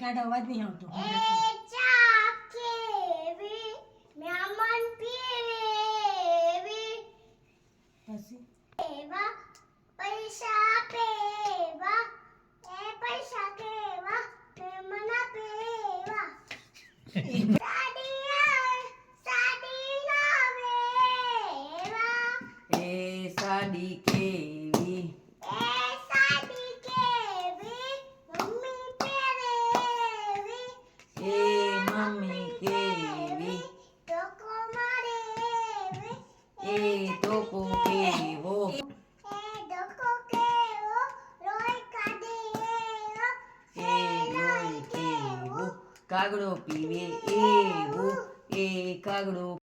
કાઢો અવાજ નહીં આવતો એ ચા કેવી મહેમાન પીવી પછી એવા પૈસા પેવા એ પૈસા કેવા મહેમાન પેવા સાડી લાવેવા એ સાડી કેવી એ સાડી કેવી મમ્મી પહેરેવી એ મમ્મી કેવી ટોકો મારેવી એ ટોપો કેવો એ ડોકો કેવો રોઈ કાઢેવો એ લોહી કેવો કાગડો પીવે એવું એ કાગડો